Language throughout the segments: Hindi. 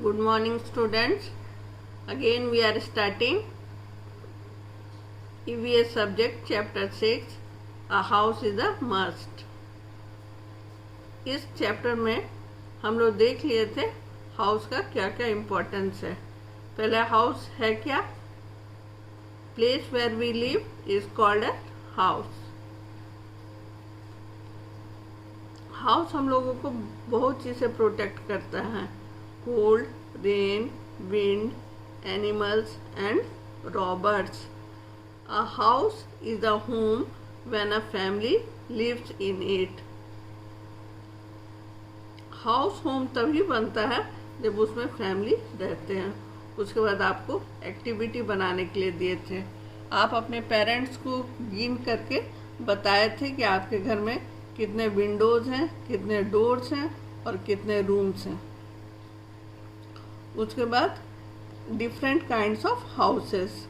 Good morning, students. Again, we are starting EVS subject chapter 6. A house is a must. इस चैप्टर में हम लोग देख लिए थे हाउस का क्या क्या इम्पोर्टेंस है। पहले हाउस है क्या? Place where we live is called a house. House हम लोगों को बहुत चीज़ से प्रोटेक्ट करता है। Cold, rain, wind, animals and robbers. A house is a home when a family lives in it. House home तभी बनता है जब उसमें फैमिली रहते हैं। उसके बाद आपको एक्टिविटी बनाने के लिए दिए थे। आप अपने पेरेंट्स को गिन करके बताए थे कि आपके घर में कितने विंडोज हैं, कितने डोर्स हैं और कितने रूम्स हैं। उसके बाद डिफरेंट काइंड्स ऑफ हाउसेस।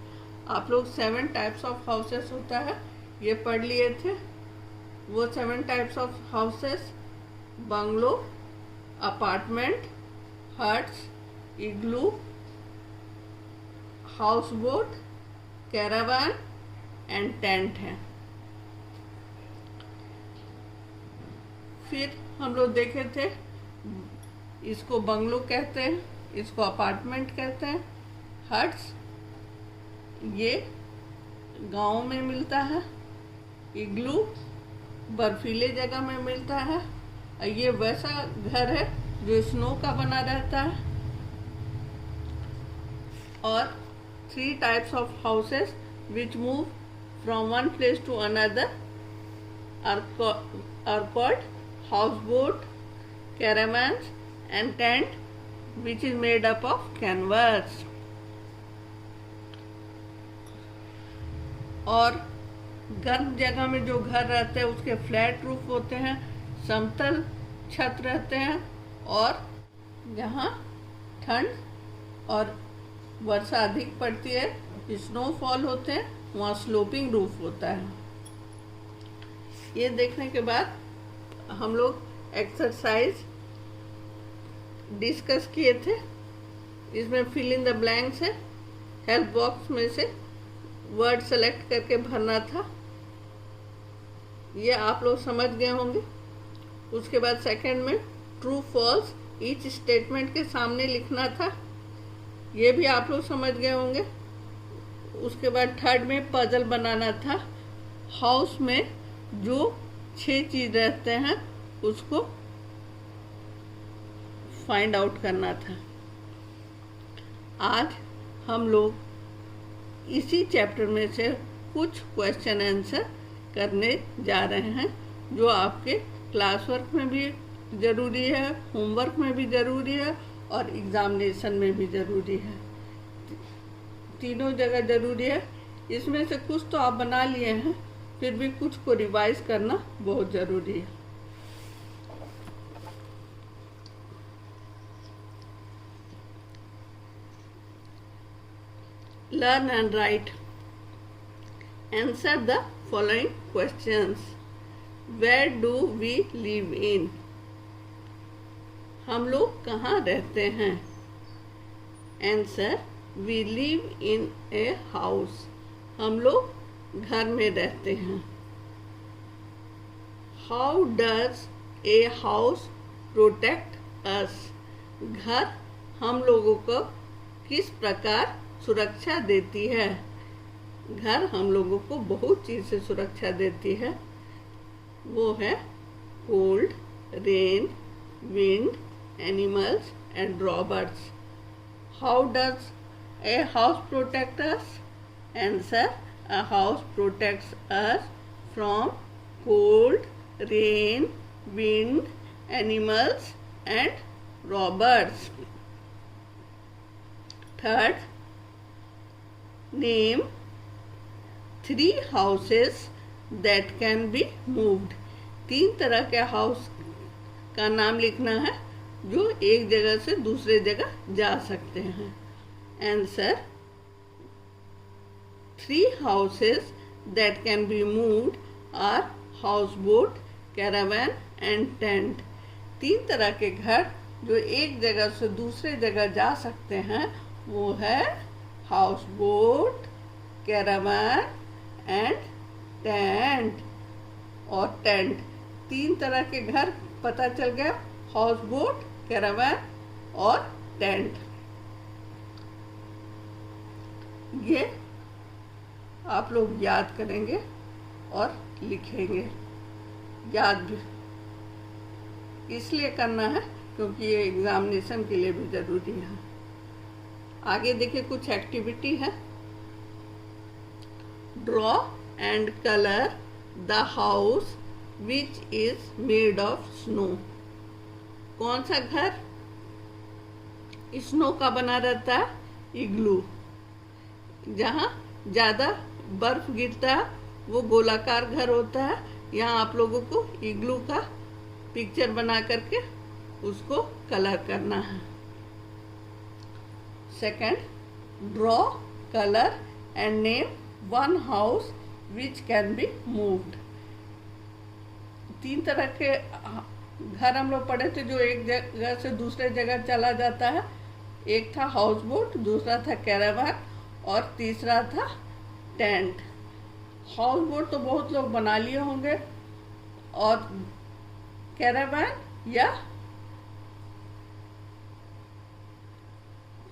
आप लोग 7 टाइप्स ऑफ हाउसेस होता है ये पढ़ लिए थे। वो 7 types of houses: bungalow, apartment, huts, igloo, house boat, caravan and tent हैं। फिर हम लोग देखे थे इसको बंगलो कहते हैं, इसको अपार्टमेंट कहते हैं। हट्स ये गांव में मिलता है। इग्लू बर्फीले जगह में मिलता है। ये वैसा घर है जो स्नो का बना रहता है। और 3 types of houses which move from one place to another are called houseboat, caravans and tent which is made up of canvas. और गर्म जगह में जो घर रहते हैं उसके फ्लैट रूफ होते हैं, समतल छत रहते हैं। और जहाँ ठंड और वर्षा अधिक पड़ती है, स्नोफॉल होते हैं, वहाँ स्लोपिंग रूफ होता है। ये देखने के बाद हम लोग एक्सरसाइज डिस्कस किए थे। इसमें फिल इन द ब्लैंक्स है। हेल्प बॉक्स में से वर्ड सेलेक्ट करके भरना था। ये आप लोग समझ गए होंगे। उसके बाद सेकंड में ट्रू फॉल्स ईच स्टेटमेंट के सामने लिखना था। ये भी आप लोग समझ गए होंगे। उसके बाद थर्ड में पजल बनाना था। हाउस में जो 6 चीज रहते हैं उसको फाइंड आउट करना था। आज हम लोग इसी चैप्टर में से कुछ क्वेश्चन आंसर करने जा रहे हैं जो आपके क्लास वर्क में भी ज़रूरी है, होमवर्क में भी ज़रूरी है और एग्जामिनेशन में भी ज़रूरी है। तीनों जगह ज़रूरी है। इसमें से कुछ तो आप बना लिए हैं, फिर भी कुछ को रिवाइज करना बहुत ज़रूरी है। Learn and write. Answer the following questions. Where do we live in? हम लोग कहाँ रहते हैं? Answer: We live in a house. हम लोग घर में रहते हैं। How does a house protect us? घर हम लोगों को किस प्रकार सुरक्षा देती है? घर हम लोगों को बहुत चीज़ से सुरक्षा देती है। वो है cold, rain, wind, animals and robbers. How does a house protect us? Answer: a house protects us from cold, rain, wind, animals and robbers. Third, name 3 houses that can be moved. 3 तरह के हाउस का नाम लिखना है जो एक जगह से दूसरे जगह जा सकते हैं। Answer: 3 houses that can be moved are houseboat, caravan and tent. 3 तरह के घर जो एक जगह से दूसरे जगह जा सकते हैं वो है house boat, caravan and tent. और टेंट, 3 तरह के घर पता चल गया, हाउस बोट, कैरावान और टेंट। ये आप लोग याद करेंगे और लिखेंगे। याद भी इसलिए करना है क्योंकि ये एग्जामिनेशन के लिए भी ज़रूरी है। आगे देखिए कुछ एक्टिविटी है। Draw and colour the house which is made of snow. कौन सा घर स्नो का बना रहता है? इग्लू। जहाँ ज़्यादा बर्फ गिरता है वो गोलाकार घर होता है। यहाँ आप लोगों को इग्लू का पिक्चर बना करके उसको कलर करना है। Second, draw, colour and name one house which can be moved. 3 तरह के घर हम लोग पढ़े थे जो एक जगह से दूसरे जगह चला जाता है। एक था हाउस बोट, दूसरा था कैरावान और तीसरा था टेंट। हाउस बोट तो बहुत लोग बना लिए होंगे और कैरावान या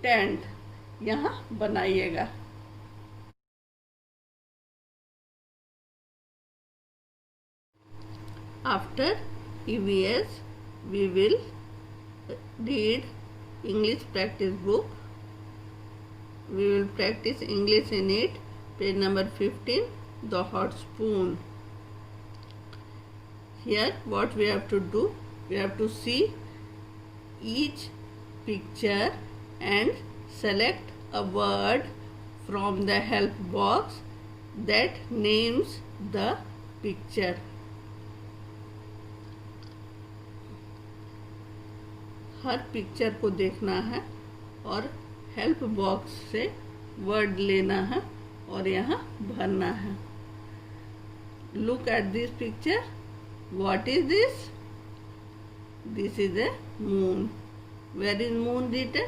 टेंट यहाँ बनाइएगा। After EVS, we will read English practice book. We will practice English in it. Page number 15, The Hot Spoon. Here, what we have to do? We have to see each picture and select a word from the help box that names the picture. Her picture को देखना है और हेल्प बॉक्स से वर्ड लेना है और यहाँ भरना है। Look at this picture. What is this? This is a moon. Where is moon written?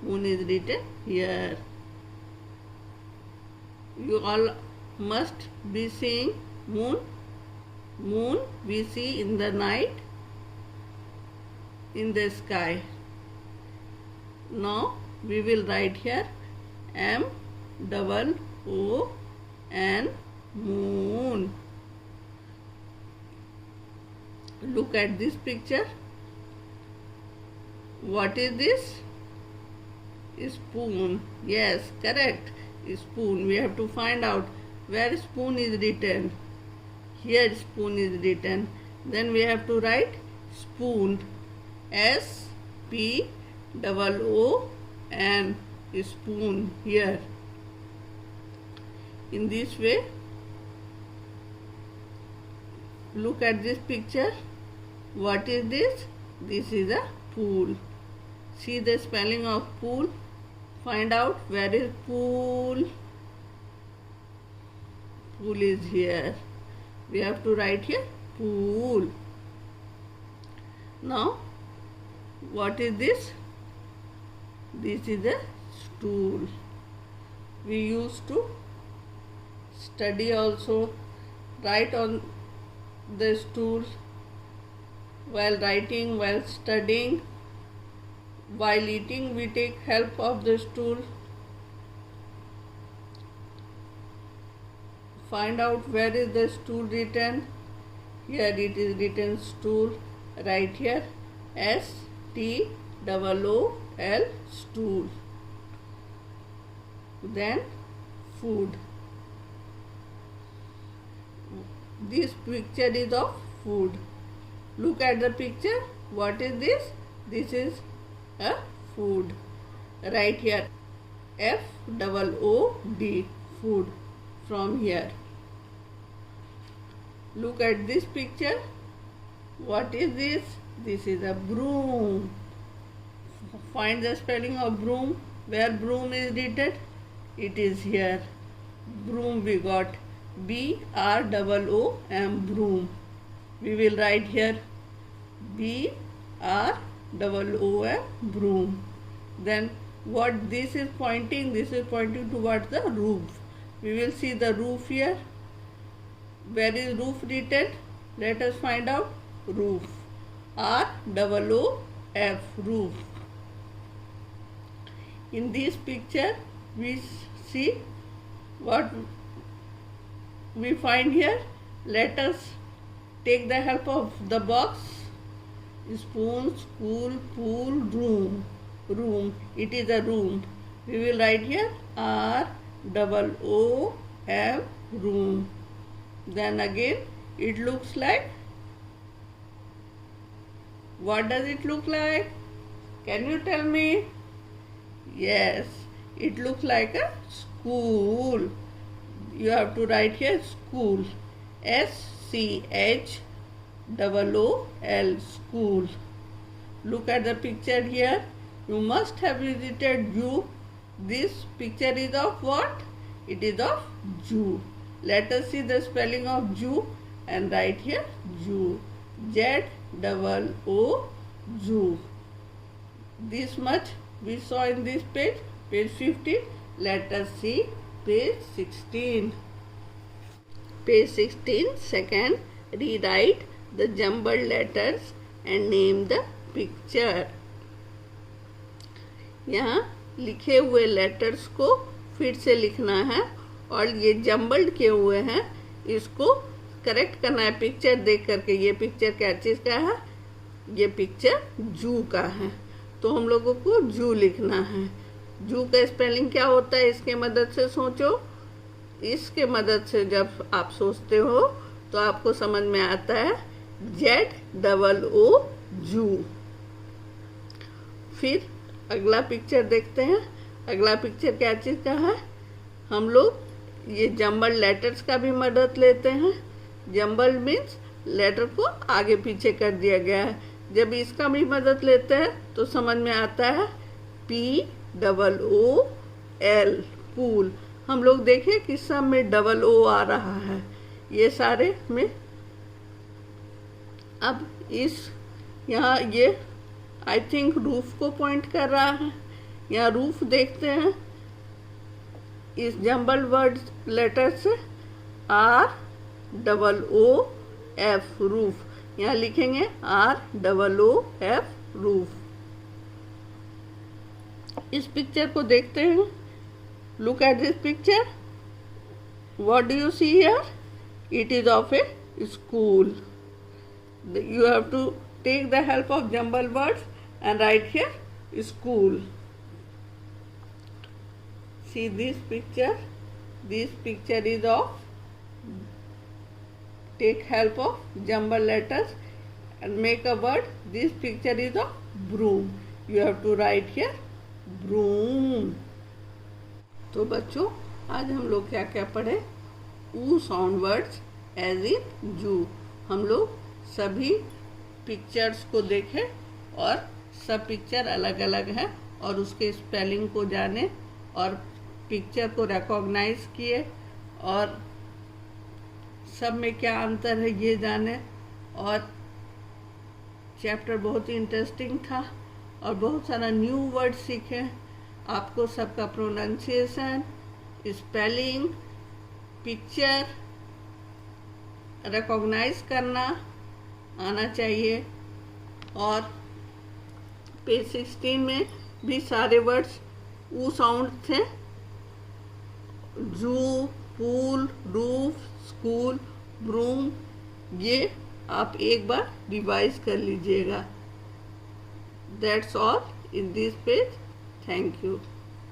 Moon is written here. You all must be seeing moon. Moon we see in the night in the sky. Now we will write here M-O-O-N, moon. Look at this picture. What is this? Spoon. Yes, correct. Spoon. We have to find out where spoon is written. Here spoon is written. Then we have to write spoon. S-P-O-O-N, spoon here. In this way, look at this picture. What is this? This is a pool. See the spelling of pool. Find out where is pool. Pool is here. We have to write here pool. Now, what is this? This is a stool. We used to study also, write on the stool while writing, while studying, while eating we take help of the stool. Find out where is the stool written. Here it is written stool. Right here S-T-O-O-L, stool. Then food. This picture is of food. Look at the picture. What is this? This is a food. Right here F-O-O-D, food, from here. Look at this picture. What is this? This is a broom. Find the spelling of broom. Where broom is written? It is here. Broom we got B-R-O-O-M, broom. We will write here B-R double O M, broom. Then what this is pointing? This is pointing towards the roof. We will see the roof here. Where is roof written? Let us find out. Roof. R double O F, roof. In this picture we see what we find here. Let us take the help of the box. Spoon, school, pool, room. Room. It is a room. We will write here R double O M, room. Then again it looks like. What does it look like? Can you tell me? Yes, it looks like a school. You have to write here school. SCHOOL, school. Look at the picture here. You must have visited zoo. This picture is of what? It is of zoo. Let us see the spelling of zoo and write here zoo. ZOO, zoo. This much we saw in this page, page 15. Let us see page 16. Page 16, second, rewrite the jumbled letters and name the picture. यहाँ लिखे हुए लेटर्स को फिर से लिखना है और ये जम्बल्ड किए हुए हैं इसको करेक्ट करना है पिक्चर देख करके। ये पिक्चर क्या चीज़ का है? ये पिक्चर जू का है, तो हम लोगों को जू लिखना है। जू का स्पेलिंग क्या होता है? इसके मदद से सोचो। इसके मदद से जब आप सोचते हो तो आपको समझ में आता है ZOO, जू। फिर अगला पिक्चर देखते हैं। अगला पिक्चर क्या चीज़ का है? हम लोग ये जम्बल लेटर्स का भी मदद लेते हैं। जम्बल मीन्स लेटर को आगे पीछे कर दिया गया है। जब इसका भी मदद लेते हैं तो समझ में आता है POOL, पूल। हम लोग देखें कि सब में डबल ओ आ रहा है, ये सारे में। अब इस यहाँ ये आई थिंक रूफ को पॉइंट कर रहा है। यहाँ रूफ देखते हैं इस जम्बल वर्ड लेटर से ROOF, रूफ। यहाँ लिखेंगे ROOF, रूफ। इस पिक्चर को देखते हैं। Look at this picture. What do you see here? It is of A school. You have to take the help of jumble words and write here school. See this picture. This picture is of, take help of jumble letters and make a word. This picture is of broom. You have to write here broom. तो बच्चों आज हम लोग क्या क्या पढ़े? ऊ साउंड वर्ड्स एज इन जू। हम लोग सभी पिक्चर्स को देखें और सब पिक्चर अलग अलग हैं और उसके स्पेलिंग को जाने और पिक्चर को रिकॉग्नाइज किए और सब में क्या अंतर है ये जाने। और चैप्टर बहुत ही इंटरेस्टिंग था और बहुत सारा न्यू वर्ड सीखे। आपको सबका प्रोनाउंसिएशन, स्पेलिंग, पिक्चर रिकॉग्नाइज करना आना चाहिए। और पेज 16 में भी सारे वर्ड्स ऊ साउंड थे। जू, पूल, रूफ, स्कूल, ब्रूम, ये आप एक बार रिवाइज कर लीजिएगा। That's all in this page. Thank you.